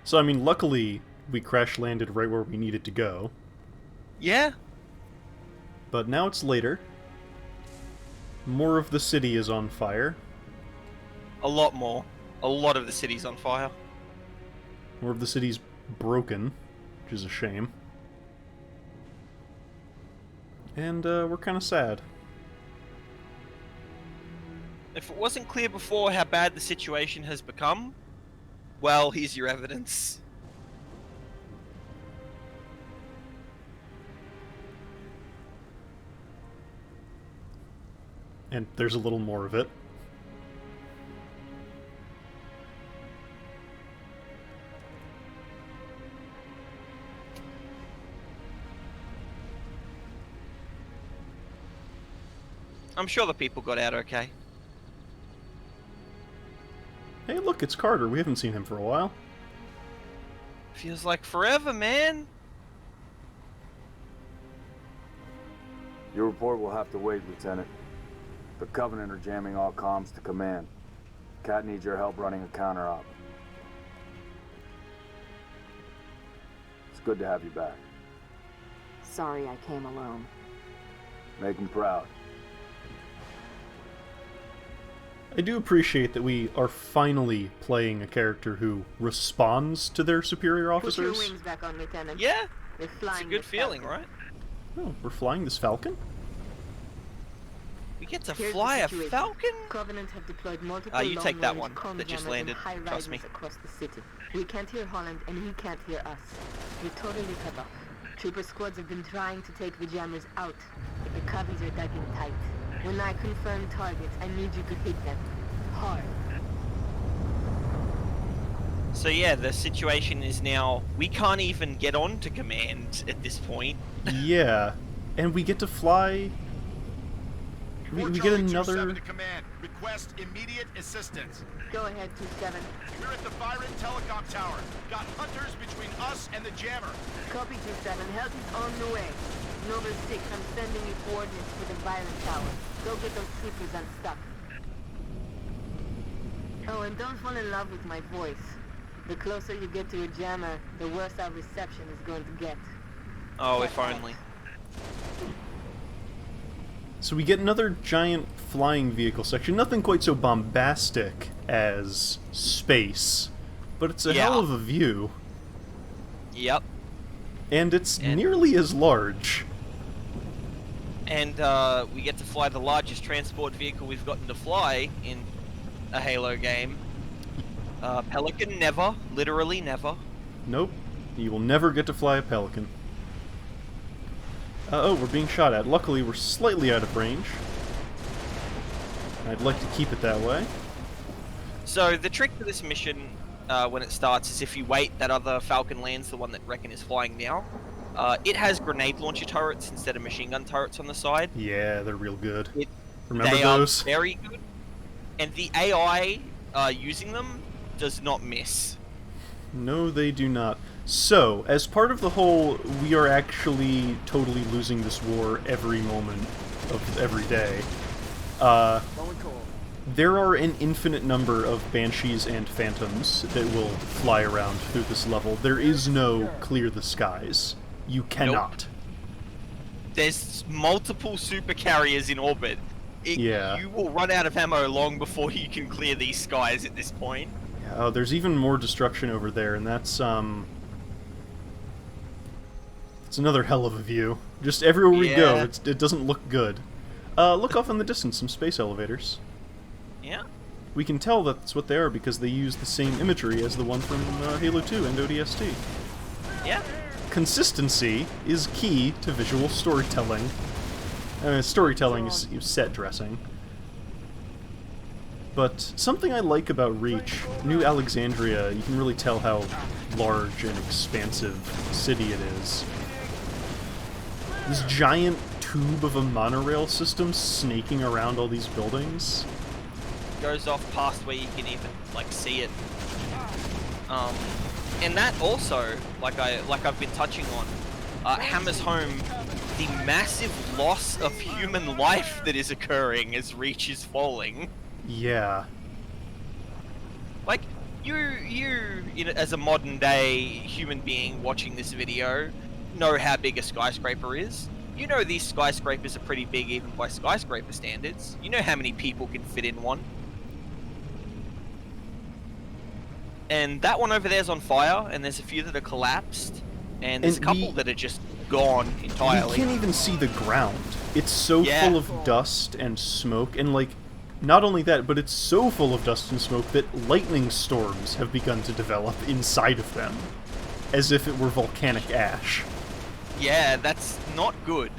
So, I mean, luckily, we crash-landed right where we needed to go. Yeah. But now it's later. More of the city is on fire. A lot more. A lot of the city's on fire. More of the city's broken, which is a shame. And we're kind of sad. If it wasn't clear before how bad the situation has become, well, here's your evidence. And there's a little more of it. I'm sure the people got out okay. Hey, look, it's Carter. We haven't seen him for a while. Feels like forever, man. Your report will have to wait, Lieutenant. The Covenant are jamming all comms to command. Cat needs your help running a counter-op. It's good to have you back. Sorry I came alone. Make him proud. I do appreciate that we are finally playing a character who responds to their superior Put your officers. wings back on, Lieutenant. Yeah, We're it's a flying good the feeling, Falcon. right? Oh, we're flying this Falcon? We get to Here's the fly a situation. Falcon? Covenant have deployed multiple You take that long-range one comm that just jammers in landed, high trust rises me. across the city. We can't hear Holland, and he can't hear us. We're totally cut off. Trooper squads have been trying to take the jammers out, but the coveys are dug in tight. When I confirm targets, I need you to hit them. Hard. So yeah, the situation is now we can't even get on to command at this point. Yeah. And we get to fly... We get another... 27 to command. Request immediate assistance. Go ahead, 2-7. We're at the Byron Telecom Tower. Got hunters between us and the jammer. Copy 2-7. Help is on the way. Nova 6, I'm sending you coordinates for the Byron Tower. Go get those troopers unstuck. Oh, and don't fall in love with my voice. The closer you get to a jammer, the worse our reception is going to get. Oh, if only. So we get another giant flying vehicle section. Nothing quite so bombastic as space, but it's a hell of a view. Yep. And it's nearly as large. And we get to fly the largest transport vehicle we've gotten to fly in a Halo game. Pelican never, literally never. Nope. You will never get to fly a Pelican. Oh, we're being shot at. Luckily, we're slightly out of range. I'd like to keep it that way. So the trick to this mission when it starts is if you wait, that other Falcon lands, the one that Reckon is flying now. It has grenade launcher turrets instead of machine gun turrets on the side. Yeah, they're real good. They Remember those? are very good. And the AI using them does not miss. No, they do not. So, as part of the whole, we are actually totally losing this war every moment of every day, there are an infinite number of Banshees and Phantoms that will fly around through this level. There is no clear the skies. You cannot. There's multiple super carriers in orbit. Yeah. You will run out of ammo long before you can clear these skies at this point. Yeah, oh, there's even more destruction over there, and that's, it's another hell of a view. Just everywhere we go, it doesn't look good. Look off in the distance, some space elevators. Yeah? We can tell that's what they are because they use the same imagery as the one from Halo 2 and ODST. Yeah. Consistency is key to visual storytelling. Storytelling is set dressing. But something I like about Reach, New Alexandria, you can really tell how large and expansive a city it is. This giant tube of a monorail system snaking around all these buildings. Goes off past where you can even like see it. And that also, like I've been touching on, hammers home the massive loss of human life that is occurring as Reach is falling. Yeah. Like, as a modern day human being watching this video, know how big a skyscraper is. You know these skyscrapers are pretty big even by skyscraper standards. You know how many people can fit in one. And that one over there's on fire, and there's a few that are collapsed, and there's a couple that are just gone entirely. You can't even see the ground. It's so Yeah. full of dust and smoke, and like, not only that, but it's so full of dust and smoke that lightning storms have begun to develop inside of them, as if it were volcanic ash. Yeah, that's not good.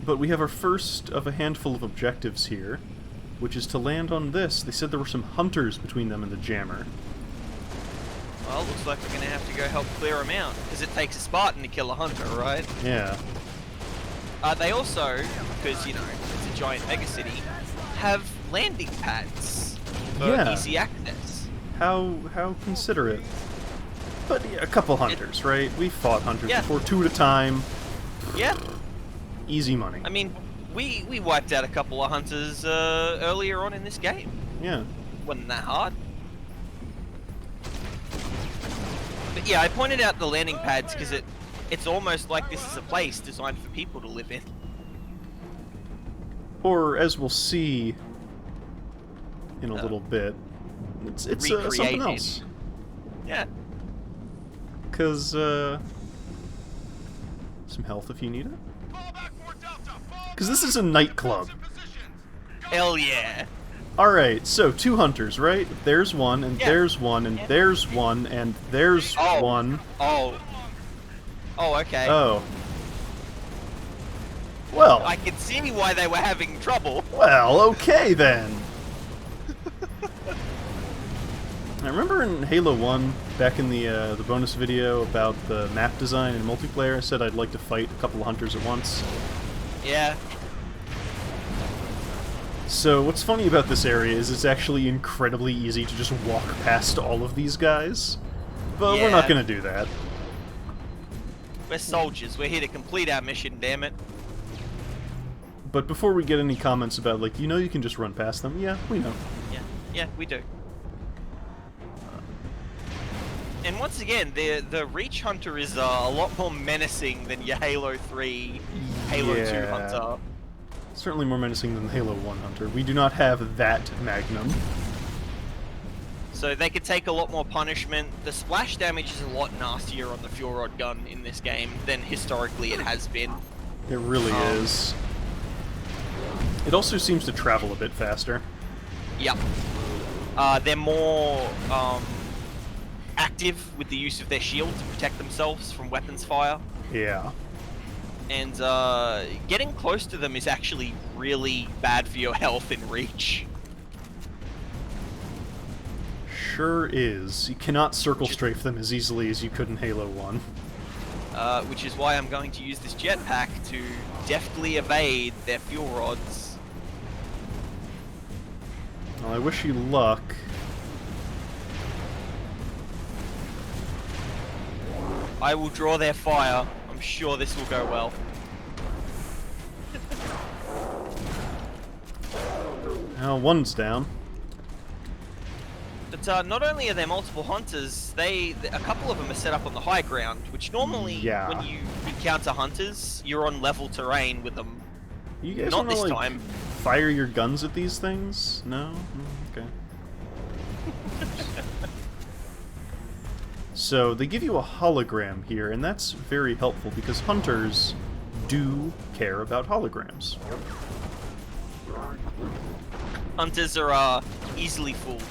But we have our first of a handful of objectives here, which is to land on this. They said there were some hunters between them and the jammer. Well, looks like we're going to have to go help clear them out, because it takes a Spartan to kill a hunter, right? Yeah. They also, because, you know, it's a giant megacity, have landing pads for Yeah. easy access. How considerate. But yeah, a couple hunters, right? We've fought hunters Yeah. before, 2 at a time. Yeah, Easy money. I mean, we wiped out a couple of hunters earlier on in this game. Yeah. Wasn't that hard. But yeah, I pointed out the landing pads because it's almost like this is a place designed for people to live in. Or, as we'll see in a little bit, it's something Recreated. else. Yeah. Because, some health if you need it. Fall back for Delta. Because this is a nightclub. Hell yeah. Alright, so 2 hunters, right? There's one, and Yeah. there's one, and there's one, and there's Oh. one. Oh, okay. Oh. Well, I can see why they were having trouble. okay then. I remember in Halo 1, back in the bonus video about the map design and multiplayer, I said I'd like to fight a couple of hunters at once. Yeah. So what's funny about this area is it's actually incredibly easy to just walk past all of these guys. But we're not Yeah. gonna do that. We're soldiers. We're here to complete our mission, damn it. But before we get any comments about, like, you know you can just run past them, yeah, we know. Yeah, we do. And once again, the Reach Hunter is a lot more menacing than your Halo 3, Halo 2 Yeah. Hunter. Certainly more menacing than the Halo 1 Hunter. We do not have that Magnum. So they could take a lot more punishment. The splash damage is a lot nastier on the fuel rod gun in this game than historically it has been. It really is. It also seems to travel a bit faster. Yep. They're more active with the use of their shield to protect themselves from weapons fire. Yeah. And getting close to them is actually really bad for your health in Reach. Sure is. You cannot circle strafe them as easily as you could in Halo 1. Which is why I'm going to use this jetpack to deftly evade their fuel rods. Well, I wish you luck. I will draw their fire. I'm sure this will go well. Well, one's down. But not only are there multiple hunters, a couple of them are set up on the high ground, which normally Yeah. when you encounter hunters, you're on level terrain with them. You guys Not wanna, this like, time. fire your guns at these things? No? Okay. So, they give you a hologram here, and that's very helpful because hunters do care about holograms. Hunters are easily fooled.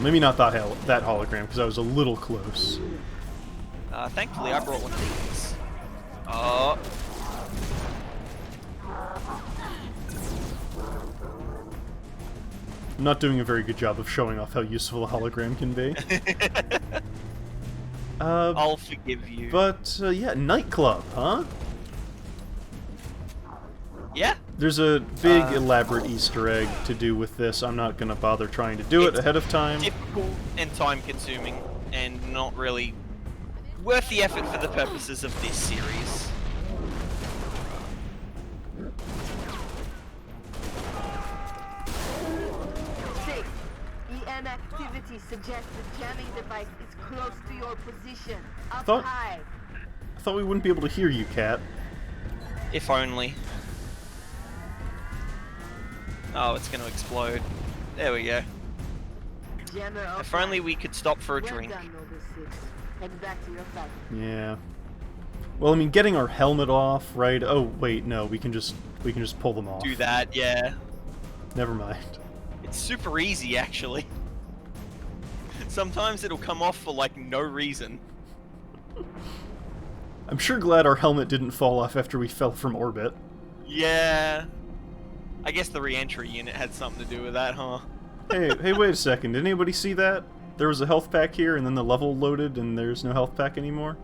Maybe not that hologram, because I was a little close. Thankfully, I brought one of these. Oh. I'm not doing a very good job of showing off how useful a hologram can be. I'll forgive you. But, yeah, nightclub, huh? Yeah. There's a big, elaborate Easter egg to do with this. I'm not going to bother trying to do it It's ahead of time. Difficult and time-consuming, and not really worth the effort for the purposes of this series. Fan activity suggests the jamming device is close to your position. Up Thought- high. I thought we wouldn't be able to hear you, Cat. If only. Oh, it's gonna explode. There we go. Jammer If offline. only we could stop for a Well drink. done, Noble 6. Head back to your fight. Yeah. Well, I mean, getting our helmet off, right? Oh, wait, no, we can just pull them off. Do that, yeah. Never mind. It's super easy, actually. Sometimes it'll come off for, like, no reason. I'm sure glad our helmet didn't fall off after we fell from orbit. Yeah. I guess the re-entry unit had something to do with that, huh? Hey, wait a second. Did anybody see that? There was a health pack here, and then the level loaded, and there's no health pack anymore?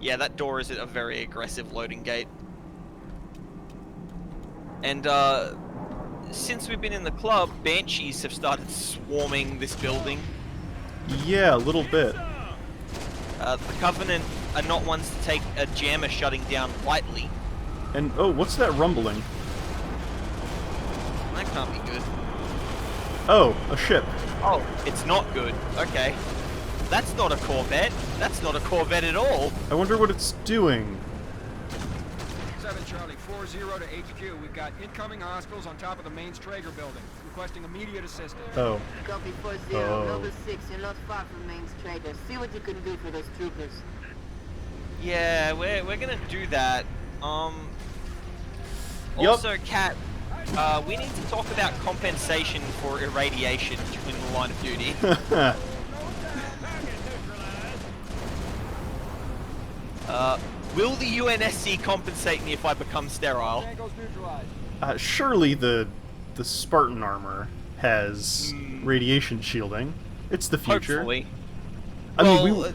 Yeah, that door is a very aggressive loading gate. And, since we've been in the club, banshees have started swarming this building. Yeah, a little bit. The Covenant are not ones to take a jammer shutting down lightly. And, oh, what's that rumbling? That can't be good. Oh, a ship. Oh, it's not good. Okay. That's not a Corvette. That's not a Corvette at all. I wonder what it's doing. 7 Charlie, 40 to HQ. We've got incoming hostiles on top of the main Strager building, requesting immediate assistance. Oh. Copy 40. Oh. Noble 6, you're not far from Maine's traders. See what you can do for those troopers. Yeah, we're gonna do that. Yup. Also, Kat, we need to talk about compensation for irradiation in the line of duty. Will the UNSC compensate me if I become sterile? Tangos neutralized. Surely the Spartan armor has radiation shielding. It's the future. Hopefully. I mean, Well,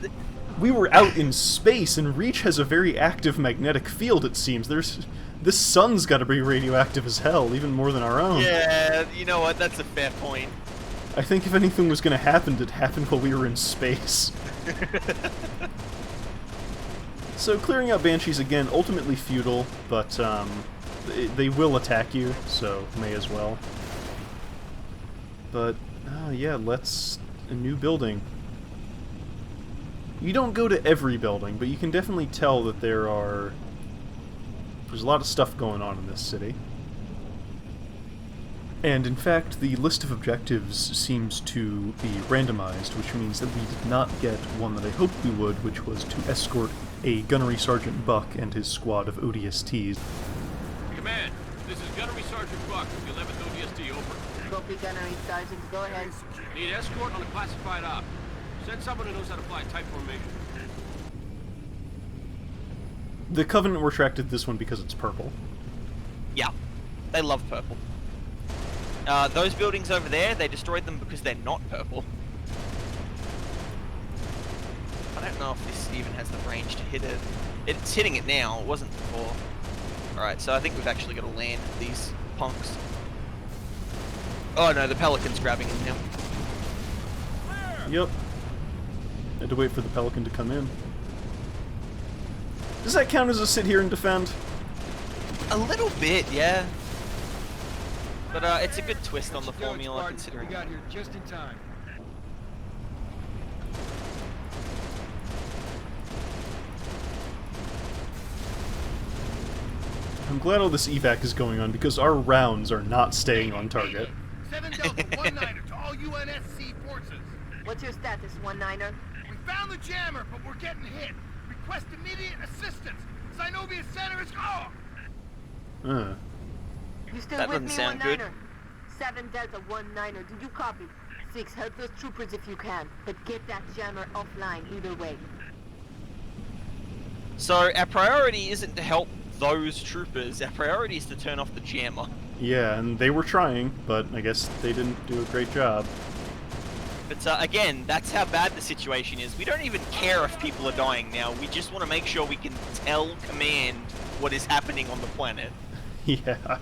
we were out in space, and Reach has a very active magnetic field, it seems. This sun's got to be radioactive as hell, even more than our own. yeah, you know what? That's a fair point. I think if anything was going to happen, it happened while we were in space. So clearing out Banshees again, ultimately futile, but they will attack you, so may as well. But, yeah, a new building. You don't go to every building, but you can definitely tell that there's a lot of stuff going on in this city. And in fact, the list of objectives seems to be randomized, which means that we did not get one that I hoped we would, which was to escort a Gunnery Sergeant Buck and his squad of ODSTs. Command, this is Gunnery Sergeant Buck of the 11th ODST, over. Copy, Gunnery Sergeant. Go ahead. Need escort on a classified op. Send someone who knows how to fly type formation. The Covenant retracted this one because it's purple. Yeah, they love purple. Those buildings over there, they destroyed them because they're not purple. I don't know if this even has the range to hit it. It's hitting it now, it wasn't before. Alright, so I think we've actually got to land these punks. Oh no, the Pelican's grabbing him now. Yep. Had to wait for the Pelican to come in. Does that count as a sit here and defend? A little bit, yeah. But it's a good twist on the formula, Spartans, considering. We got here just in time. I'm glad all this evac is going on because our rounds are not staying on target. 7 Delta 19er to all UNSC forces. What's your status, 1-9er? We found the jammer, but we're getting hit. Request immediate assistance. Synovia Center is... Oh! You still That with doesn't me, sound 1-9er? good. 7 Delta 19er, did you copy? 6, help those troopers if you can, but get that jammer offline either way. So our priority isn't to help those troopers, our priority is to turn off the jammer. Yeah, and they were trying, but I guess they didn't do a great job. But again, that's how bad the situation is. We don't even care if people are dying now, we just want to make sure we can tell Command what is happening on the planet. Yeah.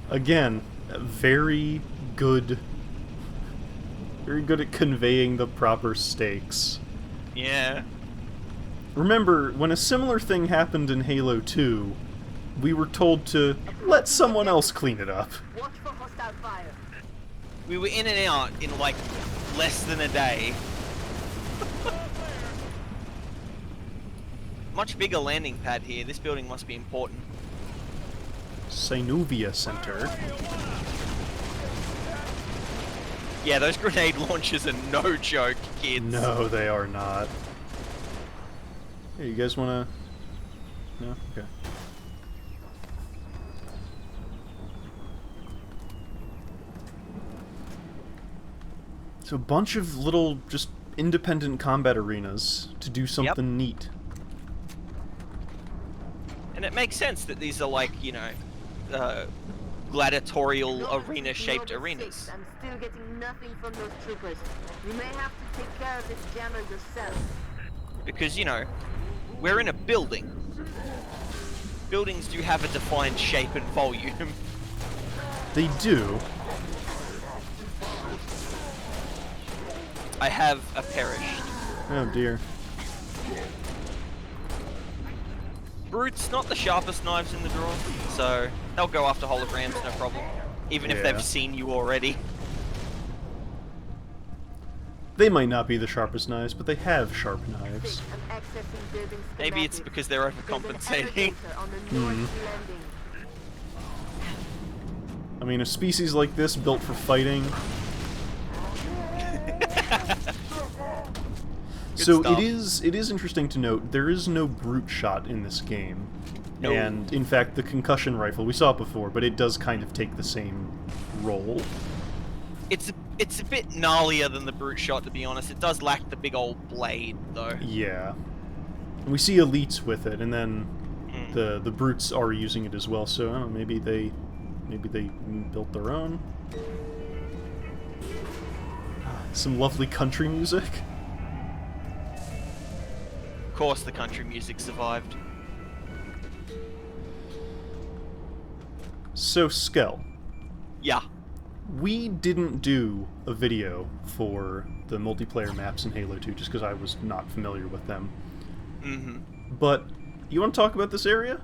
Again, very good at conveying the proper stakes. Yeah. Remember, when a similar thing happened in Halo 2, we were told to let someone else clean it up. Watch for hostile fire. We were in and out in like less than a day. Much bigger landing pad here. This building must be important. Sinuvia Center. Yeah, those grenade launchers are no joke, kids. No, they are not. Hey, you guys wanna... No? Okay. So a bunch of little, just independent combat arenas to do something neat. And it makes sense that these are like, you know, gladiatorial arena-shaped arenas. I'm still getting nothing from those troopers. You may have to take care of this jammer yourself. Because, you know, we're in a building. Buildings do have a defined shape and volume. They do. I have perished. Oh dear. Brutes, not the sharpest knives in the drawer, so they'll go after holograms, no problem. Even if Yeah. they've seen you already. They might not be the sharpest knives, but they have sharp knives. I'm accessing building Maybe it's schematics. because they're There's an overcompensating. elevator on the north landing. I mean, a species like this built for fighting. So stuff. it is interesting to note there is no brute shot in this game. No. And in fact the concussion rifle, we saw it before, but it does kind of take the same role. It's a bit gnarlier than the brute shot, to be honest. It does lack the big old blade, though. Yeah. And we see elites with it, and then Mm. the brutes are using it as well, so I don't know, maybe they built their own. Some lovely country music. Of course the country music survived. So Skell, Yeah. we didn't do a video for the multiplayer maps in Halo 2 just because I was not familiar with them. Mm-hmm. But you want to talk about this area?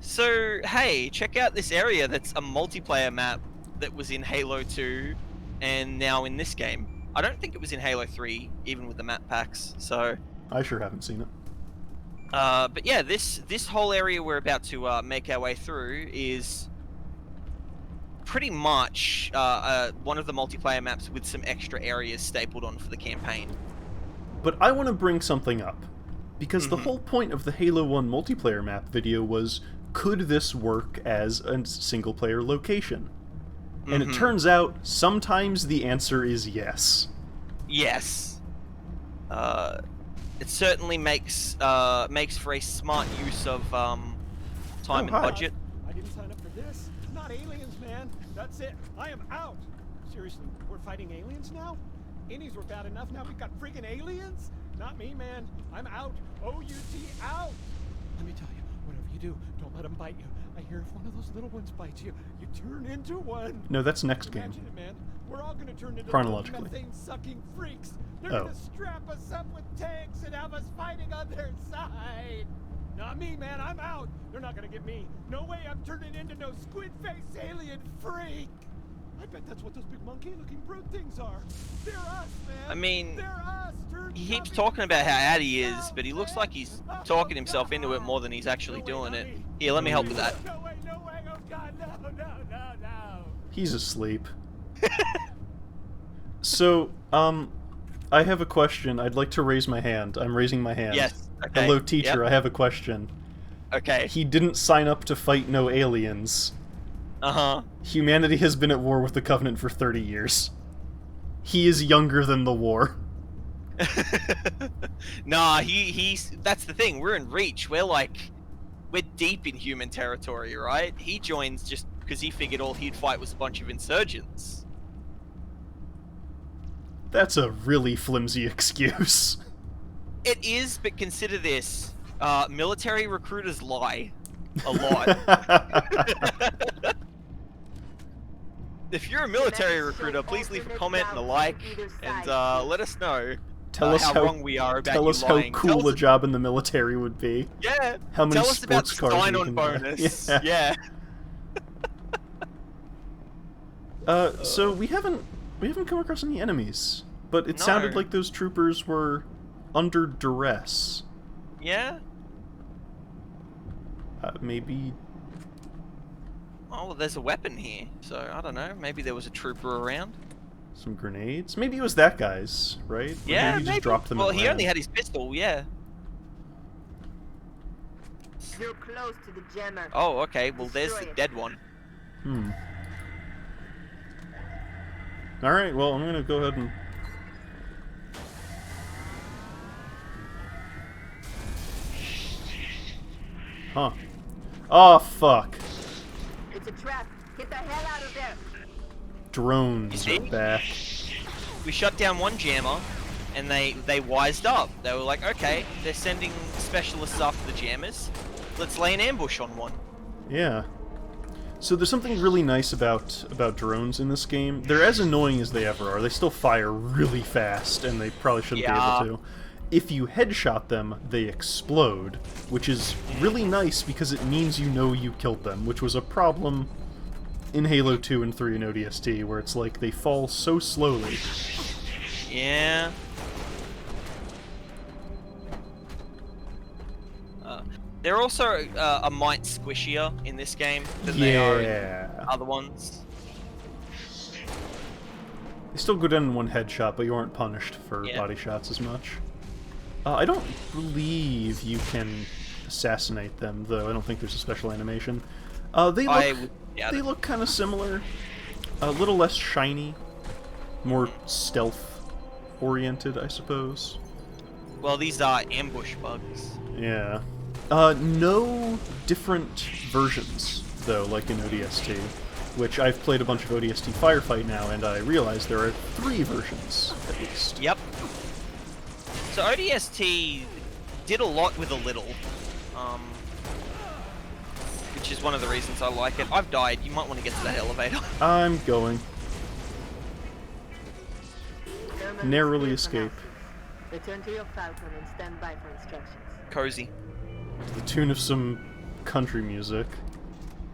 So, hey, check out this area that's a multiplayer map that was in Halo 2 and now in this game. I don't think it was in Halo 3, even with the map packs, so... I sure haven't seen it. But yeah, this whole area we're about to make our way through is pretty much one of the multiplayer maps with some extra areas stapled on for the campaign. But I want to bring something up. Because the whole point of the Halo 1 multiplayer map video was, could this work as a single-player location? And it turns out, sometimes the answer is yes. Yes. It certainly makes for a smart use of time and hi. budget. I didn't sign up for this. Not aliens, man. That's it. I am out. Seriously, we're fighting aliens now? Innies were bad enough, now we've got friggin' aliens? Not me, man. I'm out. O-U-T, out. Let me tell you, whatever you do, don't let them bite you. I hear if one of those little ones bites you, you turn into one. No, that's next game. Imagine it, man. We're all gonna turn into Chronologically. methane-sucking freaks. They're Oh. gonna strap us up with tanks and have us fighting on their side. Not me, man. I'm out. They're not gonna get me. No way I'm turning into no squid-faced alien freak. I bet that's what those big monkey-looking brute things are. They're us, man. I mean, they're us. he keeps talking about how out he is, but he looks like he's talking himself into it more than he's actually doing it. Here, let me help with that. No way, no way. Oh God, no, no, no, no. He's asleep. So, I have a question. I'd like to raise my hand. I'm raising my hand. Yes. Okay. Hello, teacher. Yep. I have a question. Okay. He didn't sign up to fight no aliens. Uh-huh. Humanity has been at war with the Covenant for 30 years. He is younger than the war. Nah, he's that's the thing. We're in Reach. We're deep in human territory, right? He joins just because he figured all he'd fight was a bunch of insurgents. That's a really flimsy excuse. It is, but consider this. Military recruiters lie. A lot. If you're a military recruiter, please leave a comment and a like, and let us know Tell us how wrong we are about Tell you us how lying. cool Tell a us, job in the military would be. yeah. How many Tell us about sports the cars we sign-on can buy. bonus. Yeah. Yeah. So we haven't come across any enemies, but it No. sounded like those troopers were under duress. Yeah. Maybe. Oh, well, there's a weapon here, so I don't know. Maybe there was a trooper around. Some grenades? Maybe it was that guy's, right? Like, Yeah, maybe he just dropped them Well, and he ran. only had his pistol. Yeah. You're close to the jammer. Oh, okay. Well, there's Destroy the it. dead one. Alright, well, I'm gonna go ahead and... Huh. Oh, fuck. It's a trap. Get the hell out of there. Drones You are see? back. We shut down one jammer, and they wised up. They were like, okay, they're sending specialists after the jammers. Let's lay an ambush on one. Yeah. So there's something really nice about drones in this game. They're as annoying as they ever are. They still fire really fast, and they probably shouldn't Yeah. be able to. If you headshot them, they explode, which is really nice because it means you know you killed them, which was a problem in Halo 2 and 3 and ODST, where it's like they fall so slowly. Yeah. They're also a mite squishier in this game than they are in other ones. They still go down in one headshot, but you aren't punished for Yeah. body shots as much. I don't believe you can assassinate them, though. I don't think there's a special animation. They would look kind of similar. A little less shiny, more stealth-oriented, I suppose. Well, these are ambush bugs. Yeah. No different versions, though, like in ODST, which I've played a bunch of ODST Firefight now, and I realize there are 3 versions, at least. Yep. So ODST did a lot with a little, which is one of the reasons I like it. I've died. You might want to get to that elevator. I'm going. Thermal Narrowly is clear escape. for now. Return to your Falcon and stand by for instructions. Cozy. To the tune of some country music.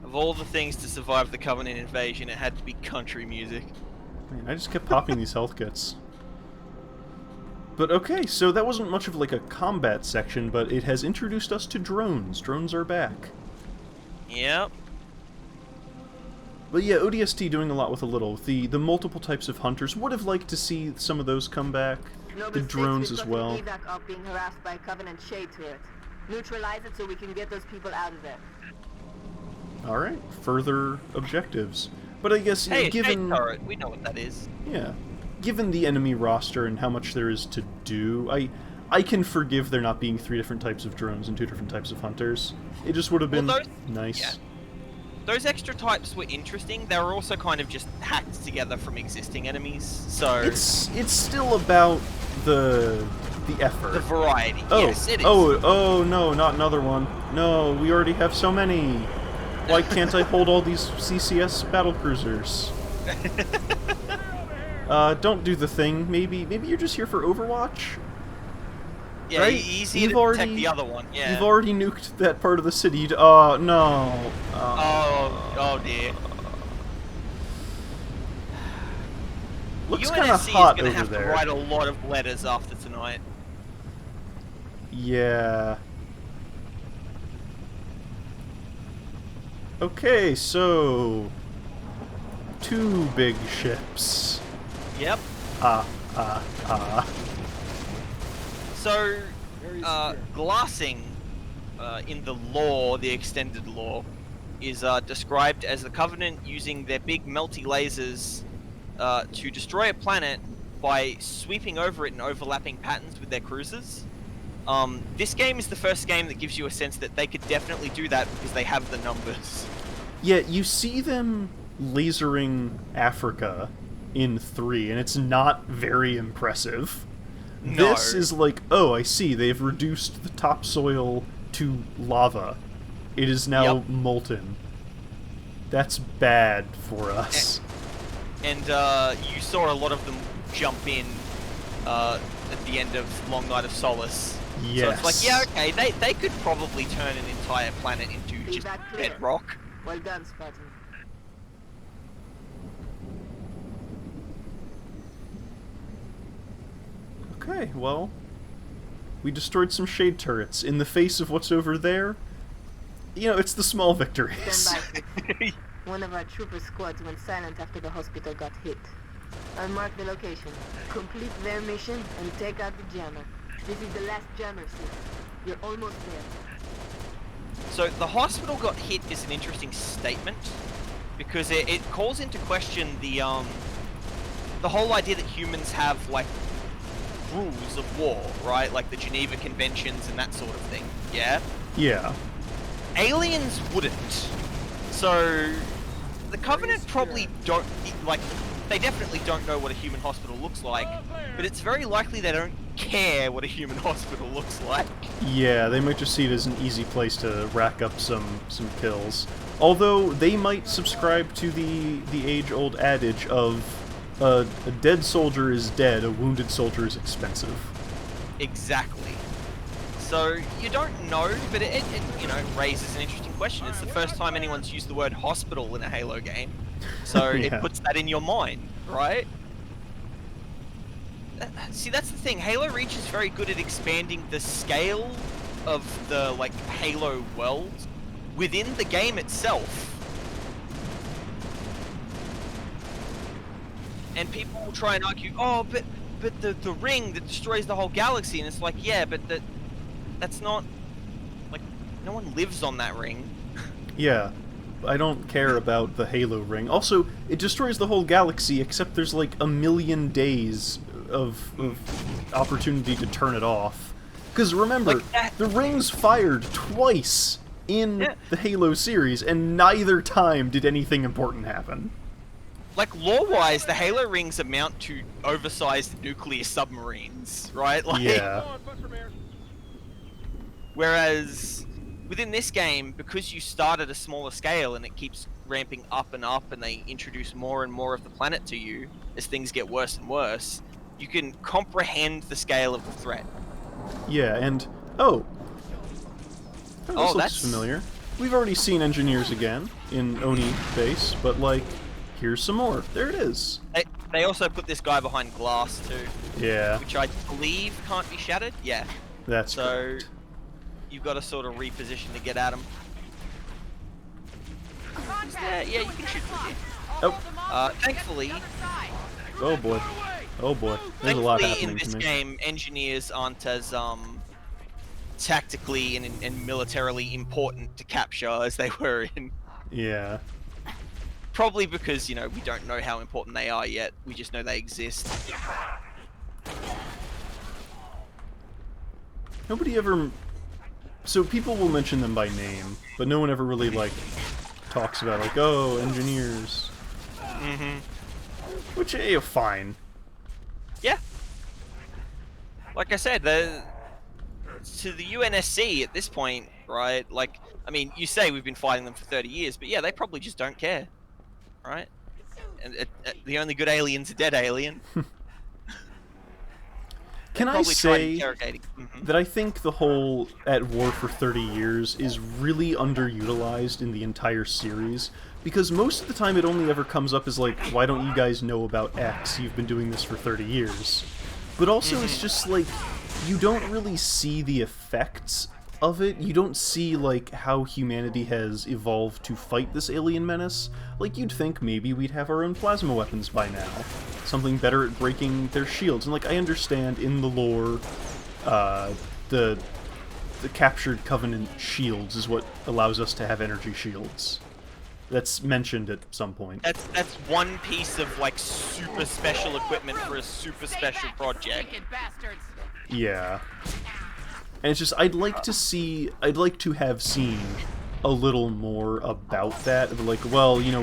Of all the things to survive the Covenant invasion, it had to be country music. Man, I just kept popping these health kits. But okay, so that wasn't much of like a combat section, but it has introduced us to drones. Drones are back. Yep. But yeah, ODST doing a lot with a little. The multiple types of hunters. Would have liked to see some of those come back. The drones as well. Evac are being harassed by Covenant shade turret. Neutralize it so we can get those people out of there. Alright, further objectives. But I guess, Hey, a given... shade turret. We know what that is. Yeah. Given the enemy roster and how much there is to do, I can forgive there not being 3 different types of drones and 2 different types of hunters. It just would have been nice. Yeah. Those extra types were interesting. They were also kind of just hacked together from existing enemies, so... It's still about the effort. The variety. Oh, Yes, it is. oh no, not another one. No, we already have so many. Why can't I hold all these CCS battlecruisers? Don't do the thing. Maybe you're just here for Overwatch? Yeah, right? easy You've to already- protect the other one. Yeah. You've already nuked that part of the city. Oh, no. Oh dear. Looks UNSC kind of is hot gonna over have there. to write a lot of letters after tonight. Yeah. Okay, so... 2 big ships. Yep. So, glassing, in the lore, the extended lore, is described as the Covenant using their big melty lasers to destroy a planet by sweeping over it in overlapping patterns with their cruisers. This game is the first game that gives you a sense that they could definitely do that because they have the numbers. Yeah, you see them lasering Africa in 3, and it's not very impressive. No. This is like, oh, I see, they've reduced the topsoil to lava. It is now Yep. molten. That's bad for us. And you saw a lot of them jump in at the end of Long Night of Solace. Yes. So it's like, yeah, okay, they could probably turn an entire planet into just Feedback clear. bedrock. Well done, Spartan. Okay, well, we destroyed some shade turrets. In the face of what's over there, you know, it's the small victories. Stand by, Fitz. One of our trooper squads went silent after the hospital got hit. I'll mark the location. Complete their mission and take out the jammer. This is the last jammer, Sis. You're almost there. So the hospital got hit is an interesting statement because it calls into question the whole idea that humans have like rules of war, right? Like the Geneva Conventions and that sort of thing. Yeah. Yeah. Aliens wouldn't. So the Covenant probably don't like. They definitely don't know what a human hospital looks like, but it's very likely they don't care what a human hospital looks like. Yeah, they might just see it as an easy place to rack up some kills. Although they might subscribe to the age-old adage of a dead soldier is dead, a wounded soldier is expensive. Exactly. So you don't know, but it you know raises an interesting question. It's the first time anyone's used the word hospital in a Halo game, so Yeah. it puts that in your mind, right? See, that's the thing. Halo Reach is very good at expanding the scale of the like Halo world within the game itself. And people will try and argue, oh, but the ring that destroys the whole galaxy, and it's like, yeah, but that's not like no one lives on that ring. Yeah, I don't care about the Halo ring. Also, it destroys the whole galaxy, except there's like a million days of opportunity to turn it off. Because remember, Like the ring's fired twice in Yeah. the Halo series, and neither time did anything important happen. Like lore-wise, the Halo rings amount to oversized nuclear submarines, right? Like, Yeah. Whereas within this game, because you start at a smaller scale and it keeps ramping up and up, and they introduce more and more of the planet to you as things get worse and worse, you can comprehend the scale of the threat. Yeah, and oh, this looks that's familiar. We've already seen engineers again in Oni base, but like, here's some more. There it is. They also put this guy behind glass too, Yeah, which I believe can't be shattered. Yeah. that's So correct. you've got to sort of reposition to get at him. Yeah, you can shoot from here. Oh, Thankfully, oh boy. Oh boy. There's a lot thankfully in happening this to me. game, engineers aren't as tactically and militarily important to capture as they were in. Yeah. Probably because, you know, we don't know how important they are yet. We just know they exist. Nobody ever... So people will mention them by name, but no one ever really, like, talks about, like, oh, engineers. Mm-hmm. Which, fine. Yeah. Like I said, to the UNSC at this point, right? Like, I mean, you say we've been fighting them for 30 years, but yeah, they probably just don't care, right? And the only good alien's a dead alien. Can I Probably tried say interrogating. Mhm. that I think the whole at war for 30 years is really underutilized in the entire series, because most of the time it only ever comes up as like, why don't you guys know about X? You've been doing this for 30 years. But also it's just like, you don't really see the effects of it. You don't see like how humanity has evolved to fight this alien menace. Like, you'd think maybe we'd have our own plasma weapons by now. Something better at breaking their shields. And like, I understand in the lore, the captured Covenant shields is what allows us to have energy shields. That's mentioned at some point. That's one piece of like super special equipment for a super special project. Yeah. And it's just, I'd like to have seen a little more about that. Like, well, you know,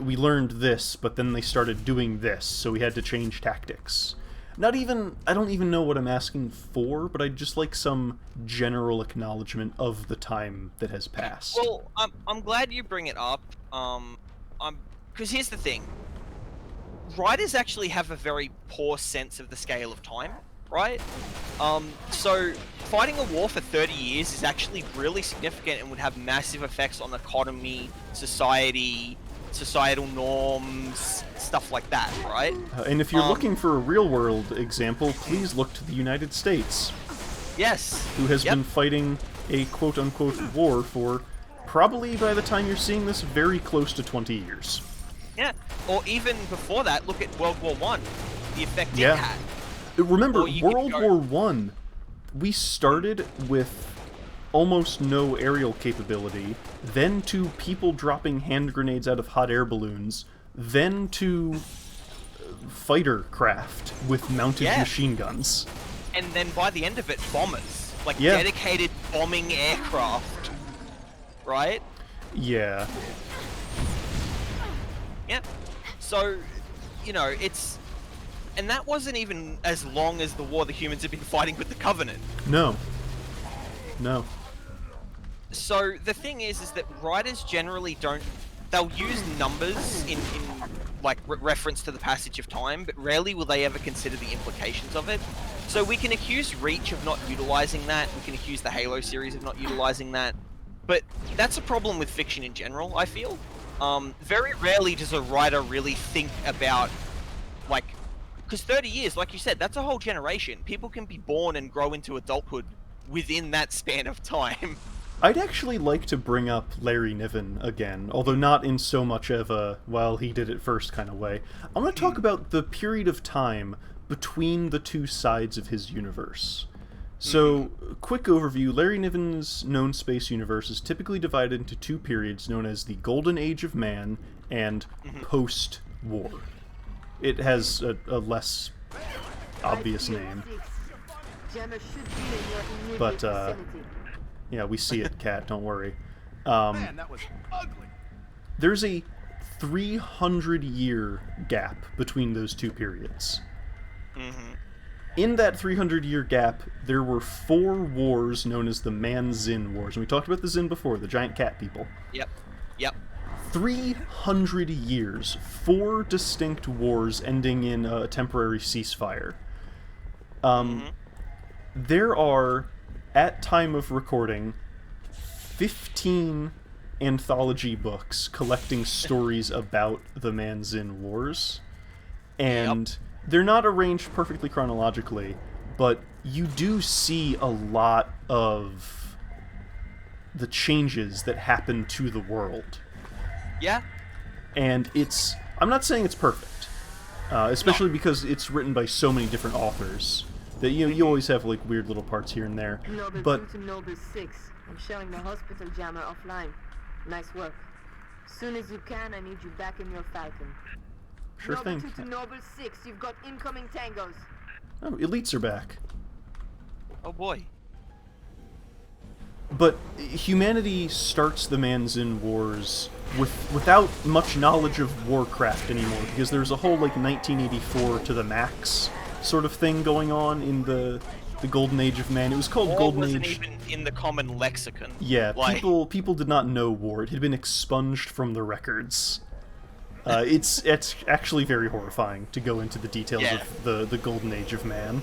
we learned this, but then they started doing this, so we had to change tactics. I don't even know what I'm asking for, but I'd just like some general acknowledgement of the time that has passed. Well, I'm glad you bring it up. Because here's the thing. writers actually have a very poor sense of the scale of time, right? So fighting a war for 30 years is actually really significant and would have massive effects on economy, society, societal norms, stuff like that, right? And if you're looking for a real-world example, please look to the United States, Yes. who has Yep. been fighting a quote-unquote war for, probably by the time you're seeing this, very close to 20 years. Yeah. Or even before that, look at World War One, the effect it Yeah. had. Remember, Or you could World go- War One, we started with almost no aerial capability, then to people dropping hand grenades out of hot air balloons, then to fighter craft with mounted Yeah. machine guns. And then by the end of it, bombers. Like Yeah. dedicated bombing aircraft. Right? Yeah. Yeah. So, you know, it's... And that wasn't even as long as the war the humans have been fighting with the Covenant. No. No. So the thing is that writers generally don't... They'll use numbers in like, reference to the passage of time, but rarely will they ever consider the implications of it. So we can accuse Reach of not utilizing that, we can accuse the Halo series of not utilizing that, but that's a problem with fiction in general, I feel. Very rarely does a writer really think about, like... Because 30 years, like you said, that's a whole generation. People can be born and grow into adulthood within that span of time. I'd actually like to bring up Larry Niven again, although not in so much of a, well, he did it first kind of way. I want to talk about the period of time between the two sides of his universe. So, quick overview, Larry Niven's known space universe is typically divided into two periods known as the Golden Age of Man and post-war. It has a less obvious name. Jammer should be in your immediate But, vicinity. Yeah, we see it, Kat, don't worry. Man, that was ugly. There's a 300-year gap between those two periods. In that 300-year gap, there were 4 wars known as the Man-Zin Wars. And we talked about the Zin before, the giant cat people. Yep. 300 years, 4 distinct wars ending in a temporary ceasefire. There are, at time of recording, 15 anthology books collecting stories about the Man-Zin Wars. And they're not arranged perfectly chronologically, but you do see a lot of the changes that happen to the world. Yeah. And it's... I'm not saying it's perfect, especially because it's written by so many different authors that you always have like weird little parts here and there. Noble But 2 to Noble 6. I'm showing the hospital jammer offline. Nice work. Soon as you can, I need you back in your Falcon. sure Noble thing. 2 to Noble 6. You've got incoming tangos. Oh, elites are back. Oh boy. But humanity starts the Man-Zin Wars without much knowledge of warcraft anymore, because there's a whole like 1984 to the max sort of thing going on in the Golden Age of Man. It was called War Golden wasn't Age. even in the common lexicon. Yeah, Like, people did not know war. It had been expunged from the records. It's actually very horrifying to go into the details Yeah. of the Golden Age of Man.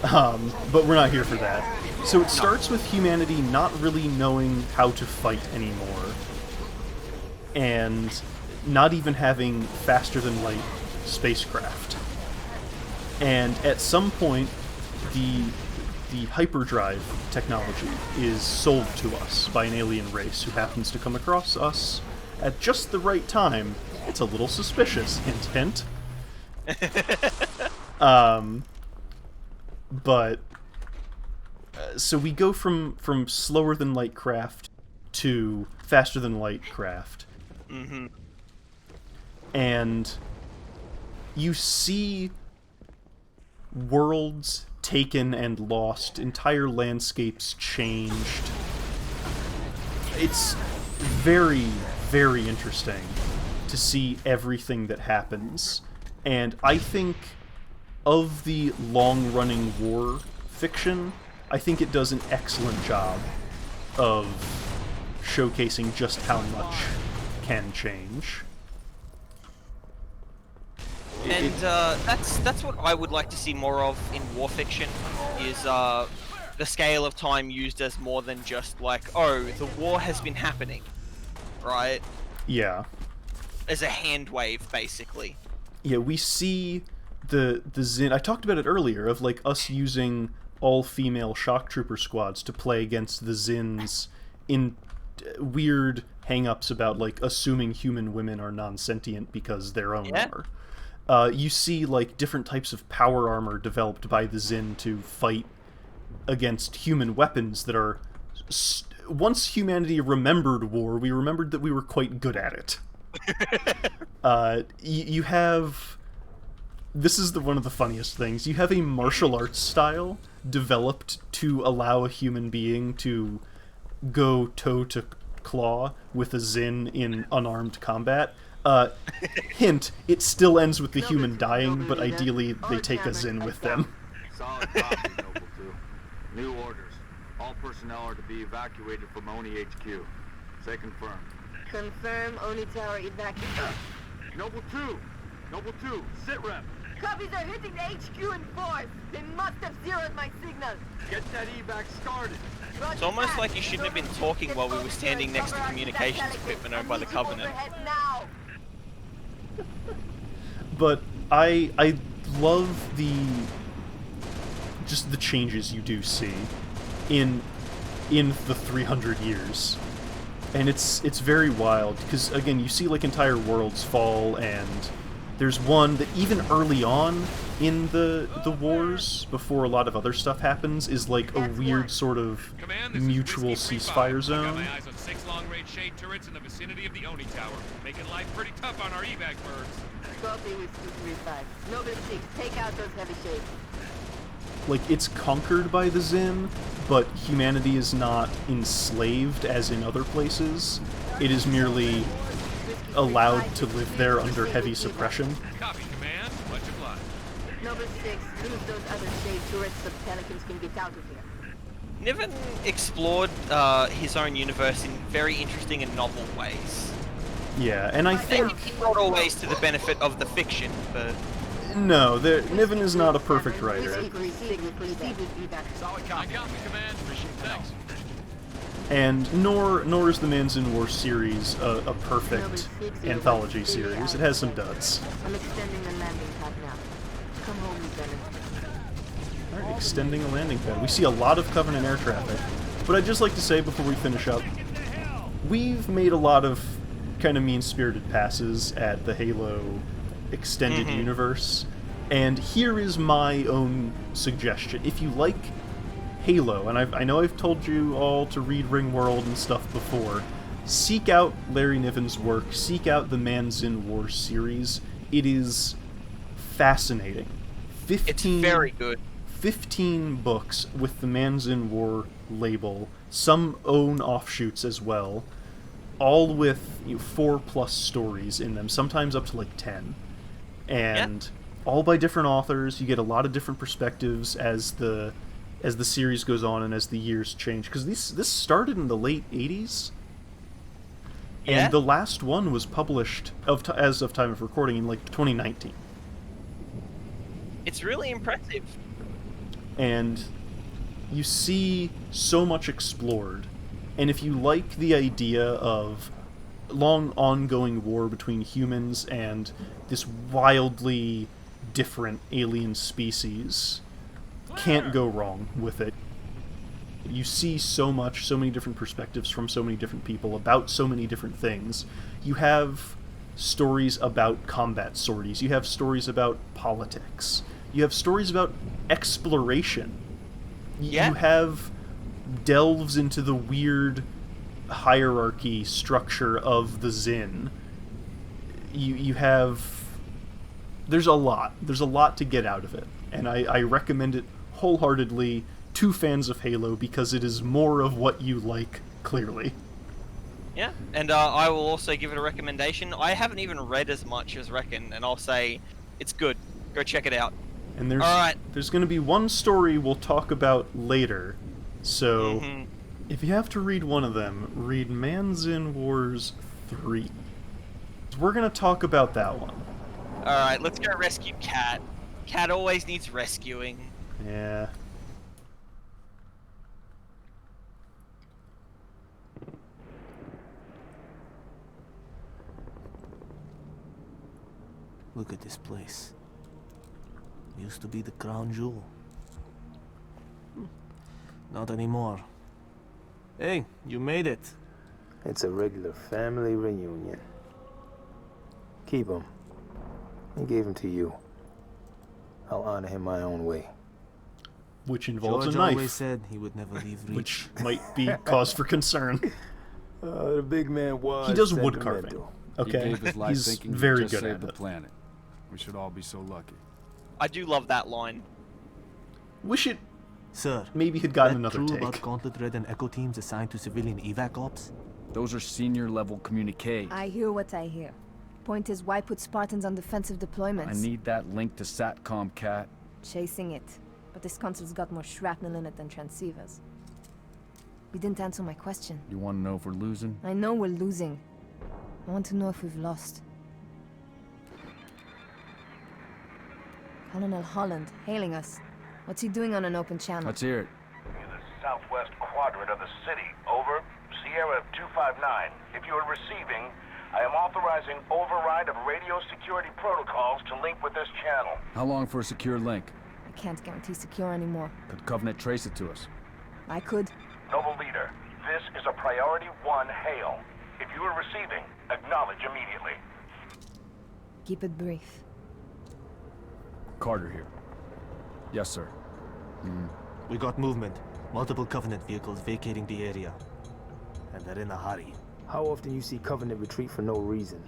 But we're not here for that. So it starts with humanity not really knowing how to fight anymore, and not even having faster-than-light spacecraft. And at some point, the hyperdrive technology is sold to us by an alien race who happens to come across us at just the right time. It's a little suspicious, hint, hint. But so we go from slower than light craft to faster than light craft. And you see worlds taken and lost, entire landscapes changed. It's very, very interesting to see everything that happens. And I think of the long-running war fiction, I think it does an excellent job of showcasing just how much can change. And that's what I would like to see more of in war fiction, is the scale of time used as more than just like, oh, the war has been happening, right? Yeah. As a hand wave, basically. Yeah, we see the Zin. I talked about it earlier, of like us using all-female shock trooper squads to play against the Zins in weird hang-ups about like assuming human women are non-sentient because their own are. You see like different types of power armor developed by the Zin to fight against human weapons that are... Once humanity remembered war, we remembered that we were quite good at it. You have... This is one of the funniest things. You have a martial arts style developed to allow a human being to go toe-to-claw with a Zin in unarmed combat. Hint, it still ends with the human dying, but ideally they take a Zin with them. Solid copy, Noble 2. New orders. All personnel are to be evacuated from Oni HQ. Say confirmed. Confirm Oni Tower evacuation. Noble 2! Noble 2, sit rep! Copies are hitting the HQ in force. They must have zeroed my signal. Get that evac started! It's almost like you shouldn't have been talking while we were standing next to communications equipment owned by the Covenant. But I love just the changes you do see in the 300 years. And it's very wild, because again, you see like entire worlds fall, and there's one that even early on in the wars, before a lot of other stuff happens, is like a weird sort of mutual ceasefire zone. I got my eyes on 6 long-range shade turrets in the vicinity of the Oni Tower, making life pretty tough on our evac birds. Copy with 235. Noble 6, take out those heavy shades. Like, it's conquered by the Zin, but humanity is not enslaved as in other places. It is merely allowed to live there under heavy suppression. Copy, Command. Much obliged. Noble 6, lose those other shade turrets so Pelicans can get out of here. Niven explored his own universe in very interesting and novel ways. Yeah, and I think... Not always to the benefit of the fiction, but... No, Niven is not a perfect writer. Solid copy. I got the Command. Thanks. And nor is the Manzin War series a perfect anthology series. It has some duds. I'm extending the landing pad now. Come home, Lieutenant. Alright, extending a landing pad. We see a lot of Covenant air traffic. But I'd just like to say before we finish up, we've made a lot of kind of mean-spirited passes at the Halo extended universe, and here is my own suggestion. If you like Halo, and I know I've told you all to read Ringworld and stuff before, seek out Larry Niven's work, seek out the Manzin War series. It is fascinating. It's very good. 15 books with the Manzin War label, some own offshoots as well, all with 4+ stories in them, sometimes up to like 10. And all by different authors. You get a lot of different perspectives as the series goes on and as the years change. Because this started in the late 80s, and the last one was published as of time of recording in like 2019. It's really impressive. And you see so much explored. And if you like the idea of long ongoing war between humans and this wildly different alien species, can't go wrong with it. You see so many different perspectives from so many different people about so many different things. You have stories about combat sorties. You have stories about politics. You have stories about exploration. You have delves into the weird hierarchy structure of the Zin. You have... There's a lot to get out of it, and I recommend it wholeheartedly to fans of Halo because it is more of what you like, clearly. Yeah, and I will also give it a recommendation. I haven't even read as much as Reckon, and I'll say it's good. Go check it out. And there's going to be one story we'll talk about later, so if you have to read one of them, read Manzin Wars 3. We're going to talk about that one. Alright, let's go rescue Cat. Cat always needs rescuing. Yeah. Look at this place. Used to be the crown jewel. Not anymore. Hey, you made it. It's a regular family reunion. Keep him. He gave him to you. I'll honor him my own way. Which involves George a knife. always said he would never leave Reach. Which might be cause for concern. The big man was He does wood sentimental. carving. Okay, He gave his life he's thinking very he just good saved at the it. planet. We should all be so lucky. I do love that line. Wish it Sir, maybe had gotten that another true take. about Gauntlet Red and Echo teams assigned to civilian evac ops? Those are senior level communiques. I hear what I hear. Point is, why put Spartans on defensive deployments? I need that link to SATCOM, Cat. Chasing it. But this console's got more shrapnel in it than transceivers. You didn't answer my question. You want to know if we're losing? I know we're losing. I want to know if we've lost. Colonel Holland, hailing us. What's he doing on an open channel? Let's hear it. In the southwest quadrant of the city. Over. Sierra 259. If you are receiving, I am authorizing override of radio security protocols to link with this channel. How long for a secure link? I can't guarantee secure anymore. Could Covenant trace it to us? I could. Noble Leader, this is a Priority 1 hail. If you are receiving, acknowledge immediately. Keep it brief. Carter here. Yes, sir. We got movement. Multiple Covenant vehicles vacating the area. And they're in a hurry. How often you see Covenant retreat for no reason?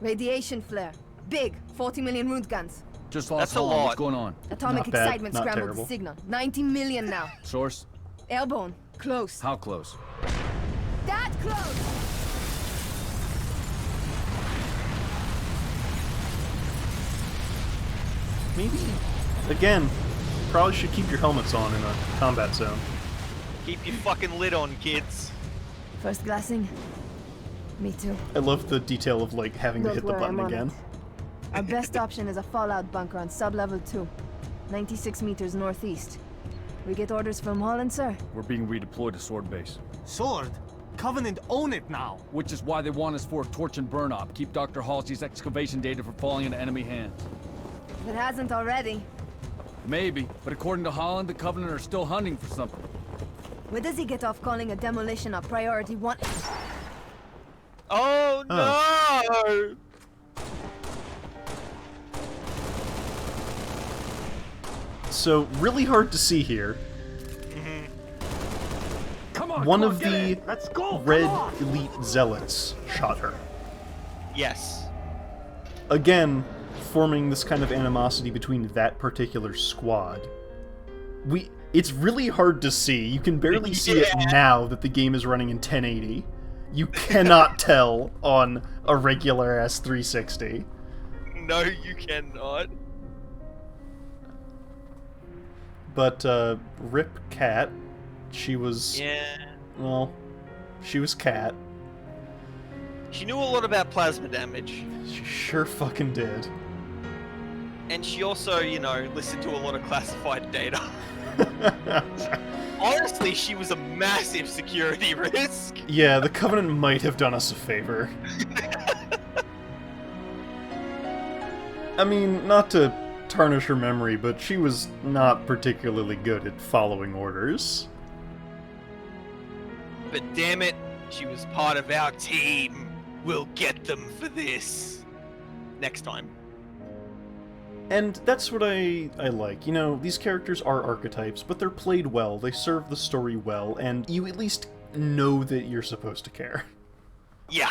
Radiation flare. Big. 40 million root guns. Just lost That's a Holland. lot. What's going on? Atomic Not bad, excitement not scrambled terrible. the signal. 90 million now. Source? Airborne. Close. How close? That close! Maybe, again, probably should keep your helmets on in a combat zone. Keep your fucking lid on, kids. First glassing. Me too. I love the detail of, like, having to Don't hit the worry, button I'm on again. it. Our best option is a fallout bunker on sub-level 2. 96 meters northeast. We get orders from Holland, sir? We're being redeployed to Sword Base. Sword? Covenant own it now! Which is why they want us for a torch and burn op. Keep Dr. Halsey's excavation data from falling into enemy hands. If it hasn't already. Maybe, but according to Holland, the Covenant are still hunting for something. Where does he get off calling a demolition a priority 1? Oh no! So, really hard to see here. Come on, One come of on, get the in. Let's go. come red on. elite zealots shot her. Yes. Again, forming this kind of animosity between that particular squad. It's really hard to see. You can barely see it now that the game is running in 1080. You cannot tell on a regular S360. No, you cannot. But, Rip Cat, she was, Yeah. well, she was Cat. She knew a lot about plasma damage. She sure fucking did. And she also, you know, listened to a lot of classified data. Honestly, she was a massive security risk. Yeah, the Covenant might have done us a favor. I mean, not to tarnish her memory, but she was not particularly good at following orders. But damn it, she was part of our team. We'll get them for this. Next time. And that's what I like. You know, these characters are archetypes, but they're played well, they serve the story well, and you at least know that you're supposed to care. Yeah.